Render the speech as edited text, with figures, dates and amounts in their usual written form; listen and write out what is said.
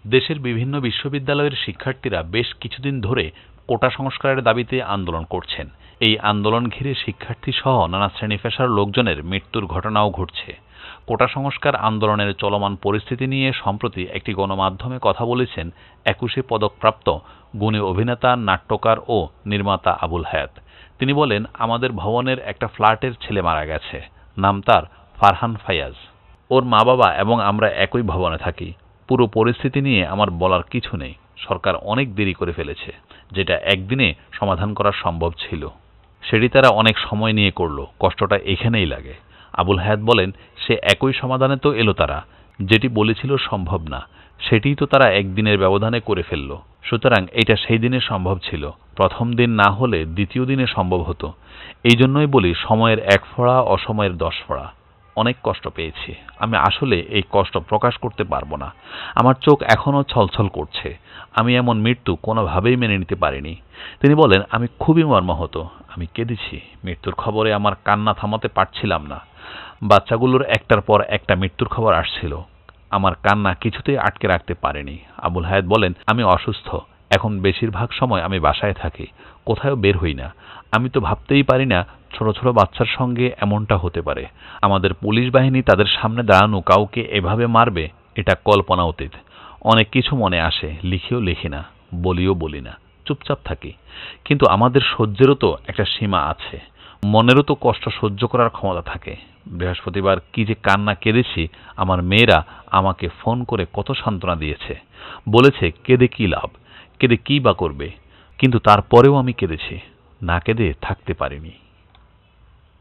দেশের বিভিন্ন বিশ্ববিদ্যালয়ের শিক্ষার্থীরা বেশ কিছুদিন ধরে কোটা সংস্কারের দাবিতে আন্দোলন করছেন। এই আন্দোলন ঘিরে শিক্ষার্থী সহ নানা শ্রেণী পেশার লোকজনের মৃত্যুর ঘটনাও ঘটছে। কোটা সংস্কার আন্দোলনের চলমান পরিস্থিতি নিয়ে সম্প্রতি একটি গণমাধ্যমে কথা বলেছেন 21শে পদকপ্রাপ্ত গুণী অভিনেতা, নাট্যকার ও নির্মাতা আবুল হায়াত। তিনি বলেন, আমাদের ভবনের একটা ফ্ল্যাটের ছেলে মারা গেছে। নাম তার ফারহান ফায়াজ। ওর মা বাবা এবং আমরা একই ভবনে থাকি। পুরো পরিস্থিতি নিয়ে আমার বলার কিছু নেই। সরকার অনেক দেরি করে ফেলেছে, যেটা একদিনে সমাধান করা সম্ভব ছিল সেটি তারা অনেক সময় নিয়ে করল। কষ্টটা এখানেই লাগে। আবুল হায়াত বলেন, সে একই সমাধানে তো এলো তারা। যেটি বলেছিল সম্ভব না, সেটিই তো তারা একদিনের ব্যবধানে করে ফেলল। সুতরাং এটা সেই দিনে সম্ভব ছিল। প্রথম দিন না হলে দ্বিতীয় দিনে সম্ভব হতো। এই জন্যই বলি, সময়ের 1 ফোঁড়া, অসময়ের 10 ফোঁড়া। অনেক কষ্ট পেয়েছি। আমি আসলে এই কষ্ট প্রকাশ করতে পারবো না। আমার চোখ এখনো ছলছল করছে। আমি এমন মৃত্যু কোনোভাবেই মেনে নিতে পারিনি। তিনি বলেন, আমি খুবই মর্মাহত। আমি কেঁদেছি। মৃত্যুর খবরে আমার কান্না থামাতে পারছিলাম না। বাচ্চাগুলোর একটার পর একটা মৃত্যুর খবর আসছিল। আমার কান্না কিছুতেই আটকে রাখতে পারিনি। আবুল হায়াত বলেন, আমি অসুস্থ। এখন বেশিরভাগ সময় আমি বাসায় থাকি, কোথাও বের হই না। আমি তো ভাবতেই পারি না ছোট ছোট বাচ্চার সঙ্গে এমনটা হতে পারে। আমাদের পুলিশ বাহিনী তাদের সামনে দাঁড়ানো কাউকে এভাবে মারবে, এটা কল্পনা অতীত। অনেক কিছু মনে আসে, লিখেও লিখি না, বলিও বলি না, চুপচাপ থাকি। কিন্তু আমাদের সহ্যেরও তো একটা সীমা আছে। মনেরও তো কষ্ট সহ্য করার ক্ষমতা থাকে। বৃহস্পতিবার কি যে কান্না কেঁদেছি। আমার মেয়েরা আমাকে ফোন করে কত সান্ত্বনা দিয়েছে। বলেছে, কেঁদে কি লাভ, কেঁদে কি বা করবে। কিন্তু তারপরেও আমি কেঁদেছি। না কেঁদে থাকতে পারিনি।